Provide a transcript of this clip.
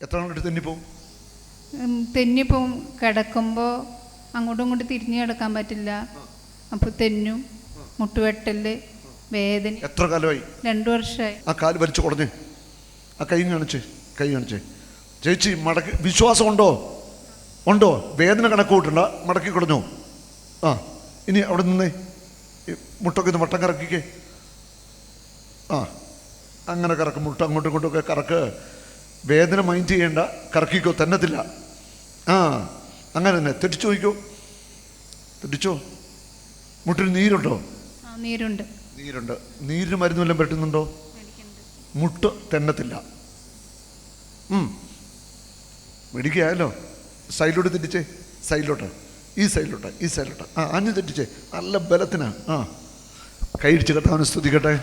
എത്ര നാളിട്ട് തെന്നിപ്പോവും? തെന്നിപ്പോവും. കിടക്കുമ്പോൾ അങ്ങോട്ടും ഇങ്ങോട്ടും തിരിഞ്ഞു കിടക്കാൻ പറ്റില്ല. അപ്പോൾ തെന്നും, മുട്ടുവെട്ടല്, വേദന. എത്ര കാലമായി? 2 വർഷമായി. ആ കാല് വലിച്ചു കുടഞ്ഞ് ആ കൈ കാണിച്ചേ. ചേച്ചി മടക്കി വിശ്വാസം ഉണ്ടോ? വേദന കണക്ക് കൂട്ടണ്ട, മടക്കി കുടഞ്ഞോ. ആ ഇനി അവിടെ നിന്നേ, മുട്ടൊക്കെ ഒന്ന് വട്ടം കറക്കിക്കേ. ആ അങ്ങനെ കറക്ക്, മുട്ട അങ്ങോട്ടും ഇങ്ങോട്ടുമൊക്കെ കറക്ക്. വേദന മൈൻഡ് ചെയ്യേണ്ട, കറക്കിക്കോ, തന്നത്തില്ല. ആ അങ്ങനെ തന്നെ തെറ്റിച്ചു നോക്കിക്കോ. തെറ്റിച്ചോ. മുട്ടിന് നീരുണ്ടോ? നീരുണ്ട്. നീരിന് മരുന്ന് വല്ലതും പറ്റുന്നുണ്ടോ? മുട്ട് തെന്നത്തില്ല. മെഡിക്കായാലോ. സൈഡിലോട്ട് തെറ്റിച്ചേ, സൈഡിലോട്ട്, ഈ സൈഡിലോട്ട്. ആ അഞ്ഞ് തെറ്റിച്ചേ, നല്ല ബലത്തിനാ. ആ കൈ ഇടിച്ച് കർത്താവിനെ സ്തുതിക്കട്ടെ.